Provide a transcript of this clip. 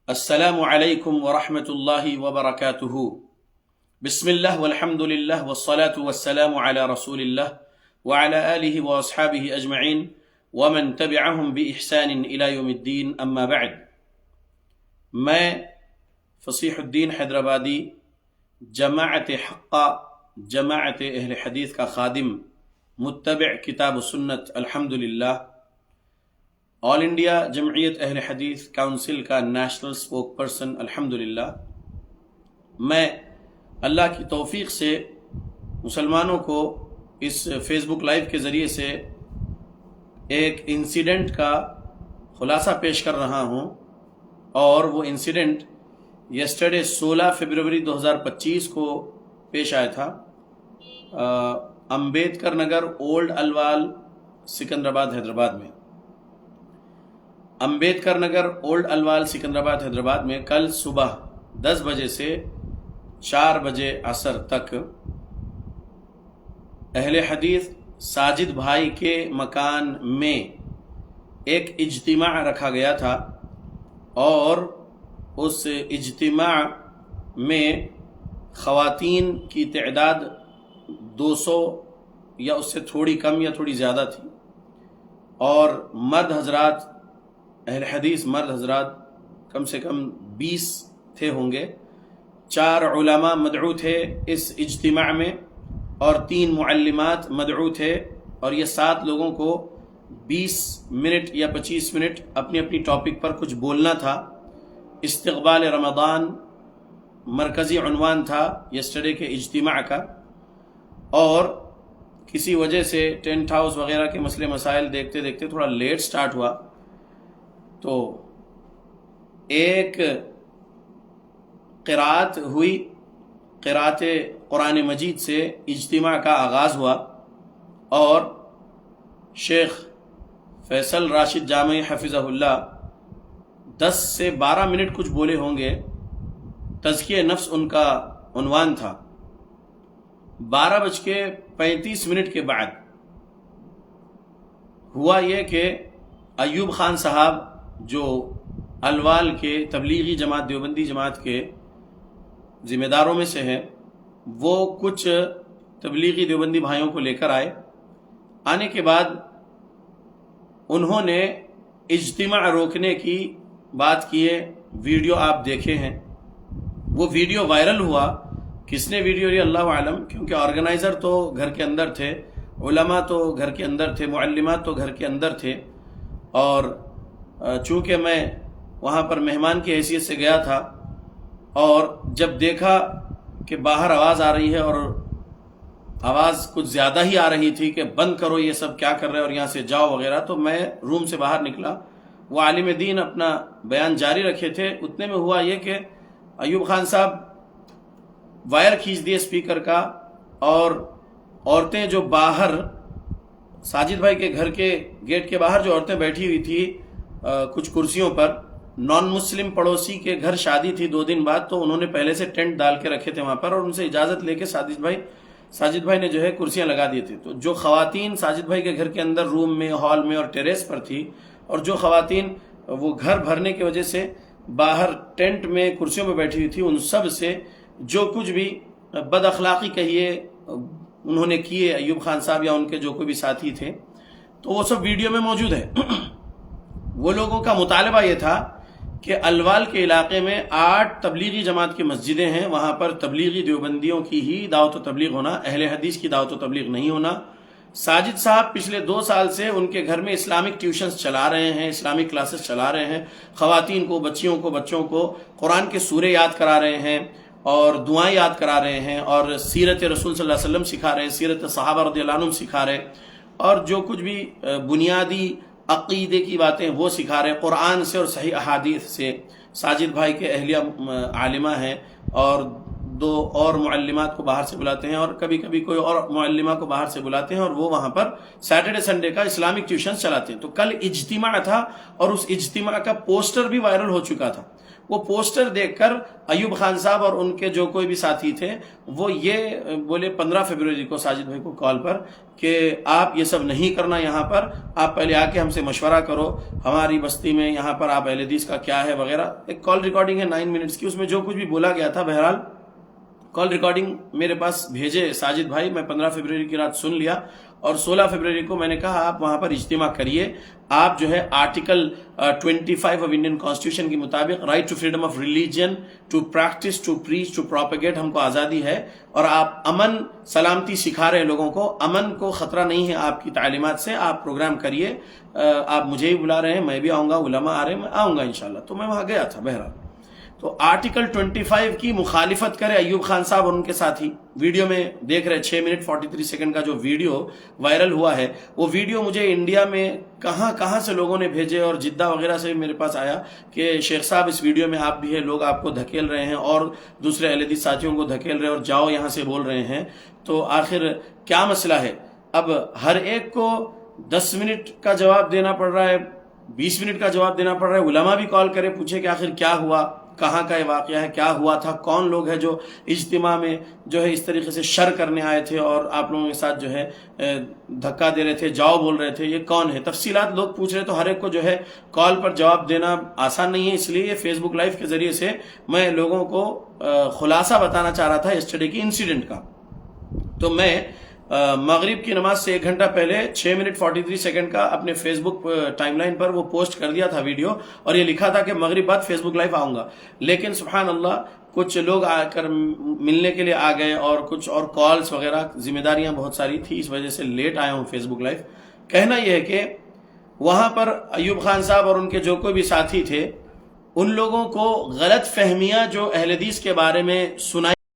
السلام علیکم ورحمۃ اللہ وبرکاتہ۔ بسم اللہ والحمد للہ والصلاة والسلام علی رسول اللہ وعلی آلہ واصحابہ اجمعین ومن تبعہم بإحسان الی یوم الدین، اما بعد۔ میں فصیح الدین حیدرآبادی، جماعت حقہ، جماعت اہل حدیث کا خادم، متبع کتاب و سنت الحمدللہ، آل انڈیا جمعیت اہل حدیث کونسل کا نیشنل سپوک پرسن الحمدللہ۔ میں اللہ کی توفیق سے مسلمانوں کو اس فیس بک لائیو کے ذریعے سے ایک انسیڈنٹ کا خلاصہ پیش کر رہا ہوں، اور وہ انسیڈنٹ یسٹرڈے 16 فروری 2025 کو پیش آیا تھا، امبیدکر نگر، اولڈ الوال، سکندرآباد، حیدرآباد میں۔ امبیدکر نگر، اولڈ الوال، سکندرآباد، حیدرآباد میں کل صبح 10 بجے سے 4 بجے عصر تک اہل حدیث ساجد بھائی کے مکان میں ایک اجتماع رکھا گیا تھا، اور اس اجتماع میں خواتین کی تعداد 200 یا اس سے تھوڑی کم یا تھوڑی زیادہ تھی، اور مرد حضرات، اہل حدیث مرد حضرات کم سے کم 20 تھے ہوں گے۔ 4 علماء مدعو تھے اس اجتماع میں، اور 3 معلمات مدعو تھے، اور یہ 7 لوگوں کو 20 منٹ یا 25 منٹ اپنی اپنی ٹاپک پر کچھ بولنا تھا۔ استقبال رمضان مرکزی عنوان تھا یسٹرڈے کے اجتماع کا، اور کسی وجہ سے ٹینٹ ہاؤس وغیرہ کے مسئلے مسائل دیکھتے دیکھتے تھوڑا لیٹ سٹارٹ ہوا، تو ایک قرات ہوئی، قرات قرآن مجید سے اجتماع کا آغاز ہوا، اور شیخ فیصل راشد جامعی حفظہ اللہ 10 سے 12 منٹ کچھ بولے ہوں گے۔ تزکیہ نفس ان کا عنوان تھا۔ 12:35 کے بعد ہوا یہ کہ ایوب خان صاحب، جو الوال کے تبلیغی جماعت، دیوبندی جماعت کے ذمہ داروں میں سے ہیں، وہ کچھ تبلیغی دیوبندی بھائیوں کو لے کر آئے۔ آنے کے بعد انہوں نے اجتماع روکنے کی بات کی ہے۔ ویڈیو آپ دیکھے ہیں، وہ ویڈیو وائرل ہوا۔ کس نے ویڈیو لی اللہ عالم، کیونکہ آرگنائزر تو گھر کے اندر تھے، علماء تو گھر کے اندر تھے، معلمات تو گھر کے اندر تھے، اور چونکہ میں وہاں پر مہمان کی حیثیت سے گیا تھا، اور جب دیکھا کہ باہر آواز آ رہی ہے، اور آواز کچھ زیادہ ہی آ رہی تھی کہ بند کرو یہ سب کیا کر رہے ہیں اور یہاں سے جاؤ وغیرہ، تو میں روم سے باہر نکلا۔ وہ عالم دین اپنا بیان جاری رکھے تھے، اتنے میں ہوا یہ کہ ایوب خان صاحب وائر کھینچ دیے اسپیکر کا، اور عورتیں جو باہر ساجد بھائی کے گھر کے گیٹ کے باہر جو عورتیں بیٹھی ہوئی تھی کچھ کرسیوں پر، نان مسلم پڑوسی کے گھر شادی تھی 2 دن بعد، تو انہوں نے پہلے سے ٹینٹ ڈال کے رکھے تھے وہاں پر، اور ان سے اجازت لے کے ساجد بھائی نے جو ہے کرسیاں لگا دی تھی۔ تو جو خواتین ساجد بھائی کے گھر کے اندر روم میں، ہال میں اور ٹیریس پر تھی، اور جو خواتین وہ گھر بھرنے کی وجہ سے باہر ٹینٹ میں کرسیوں میں بیٹھی ہوئی تھی، ان سب سے جو کچھ بھی بد اخلاقی کہیے انہوں نے کیے ایوب خان صاحب یا ان کے جو کوئی بھی ساتھی تھے، تو وہ سب ویڈیو میں موجود ہے۔ وہ لوگوں کا مطالبہ یہ تھا کہ الوال کے علاقے میں 8 تبلیغی جماعت کی مسجدیں ہیں، وہاں پر تبلیغی دیوبندیوں کی ہی دعوت و تبلیغ ہونا، اہل حدیث کی دعوت و تبلیغ نہیں ہونا۔ ساجد صاحب پچھلے 2 سال سے ان کے گھر میں اسلامک ٹیوشنز چلا رہے ہیں، اسلامک کلاسز چلا رہے ہیں، خواتین کو، بچوں کو قرآن کے سورے یاد کرا رہے ہیں، اور دعائیں یاد کرا رہے ہیں، اور سیرت رسول صلی اللہ علیہ وسلم سکھا رہے ہیں، سیرت صحابہ رضی اللہ عنہم سکھا رہے ہیں، اور جو کچھ بھی بنیادی عقیدے کی باتیں وہ سکھا رہے ہیں قرآن سے اور صحیح احادیث سے۔ ساجد بھائی کے اہلیہ عالمہ ہیں، اور دو اور معلمات کو باہر سے بلاتے ہیں اور کبھی کبھی کوئی اور معلمہ کو باہر سے بلاتے ہیں اور وہ وہاں پر سیٹرڈے سنڈے کا اسلامک ٹیوشن چلاتے ہیں. تو کل اجتماع تھا اور اس اجتماع کا پوسٹر بھی وائرل ہو چکا تھا. وہ پوسٹر دیکھ کر ایوب خان صاحب اور ان کے جو کوئی بھی ساتھی تھے وہ یہ بولے 15 فروری کو ساجد بھائی کو کال پر کہ آپ یہ سب نہیں کرنا یہاں پر, آپ پہلے آ کے ہم سے مشورہ کرو, ہماری بستی میں یہاں پر آپ اہل حدیث کا کیا ہے وغیرہ. ایک کال ریکارڈنگ ہے 9 منٹس کی, اس میں جو کچھ بھی بولا گیا تھا بہرحال کال ریکارڈنگ میرے پاس بھیجے ساجد بھائی. میں 15 فروری کی رات سن لیا اور 16 فروری کو میں نے کہا آپ وہاں پر اجتماع کریے. آپ جو ہے آرٹیکل 25 آف انڈین کانسٹیٹیوشن کے مطابق right to freedom of religion, to practise, to preach, to propagate, ہم کو آزادی ہے اور آپ امن سلامتی سکھا رہے ہیں لوگوں کو. امن کو خطرہ نہیں ہے آپ کی تعلیمات سے, آپ پروگرام کریے. آپ مجھے ہی بلا رہے ہیں, میں بھی آؤں گا, علماء آ رہے ہیں, میں آؤں گا انشاءاللہ. تو میں وہاں گیا تھا. بہرحال تو آرٹیکل 25 کی مخالفت کرے ایوب خان صاحب اور ان کے ساتھی. ویڈیو میں دیکھ رہے 6 منٹ 43 سیکنڈ کا جو ویڈیو وائرل ہوا ہے, وہ ویڈیو مجھے انڈیا میں کہاں سے لوگوں نے بھیجے اور جدہ وغیرہ سے بھی میرے پاس آیا کہ شیخ صاحب اس ویڈیو میں آپ بھی ہیں, لوگ آپ کو دھکیل رہے ہیں اور دوسرے اہل حدیث ساتھیوں کو دھکیل رہے ہیں اور جاؤ یہاں سے بول رہے ہیں. تو آخر کیا مسئلہ ہے؟ اب ہر ایک کو 10 منٹ کا جواب دینا پڑ رہا ہے, 20 منٹ کا جواب دینا پڑ رہا ہے. علماء بھی کال کرے پوچھے کہ آخر کیا ہوا, کہاں کا یہ واقعہ ہے, کیا ہوا تھا, کون لوگ ہیں جو اجتماع میں جو ہے اس طریقے سے شر کرنے آئے تھے اور آپ لوگوں کے ساتھ جو ہے دھکا دے رہے تھے, جاؤ بول رہے تھے, یہ کون ہے, تفصیلات لوگ پوچھ رہے. تو ہر ایک کو جو ہے کال پر جواب دینا آسان نہیں ہے, اس لیے یہ فیس بک لائیو کے ذریعے سے میں لوگوں کو خلاصہ بتانا چاہ رہا تھا یسٹرڈے کی انسیڈنٹ کا. تو میں مغرب کی نماز سے 1 گھنٹہ پہلے 6 منٹ 43 سیکنڈ کا اپنے فیس بک ٹائم لائن پر وہ پوسٹ کر دیا تھا ویڈیو, اور یہ لکھا تھا کہ مغرب بعد فیس بک لائیو آؤں گا. لیکن سبحان اللہ کچھ لوگ آ کر ملنے کے لیے آ گئے اور کچھ اور کالز وغیرہ, ذمہ داریاں بہت ساری تھی, اس وجہ سے لیٹ آیا ہوں فیس بک لائیو. کہنا یہ ہے کہ وہاں پر ایوب خان صاحب اور ان کے جو کوئی بھی ساتھی تھے, ان لوگوں کو غلط فہمیاں جو اہل حدیث کے بارے میں سنائی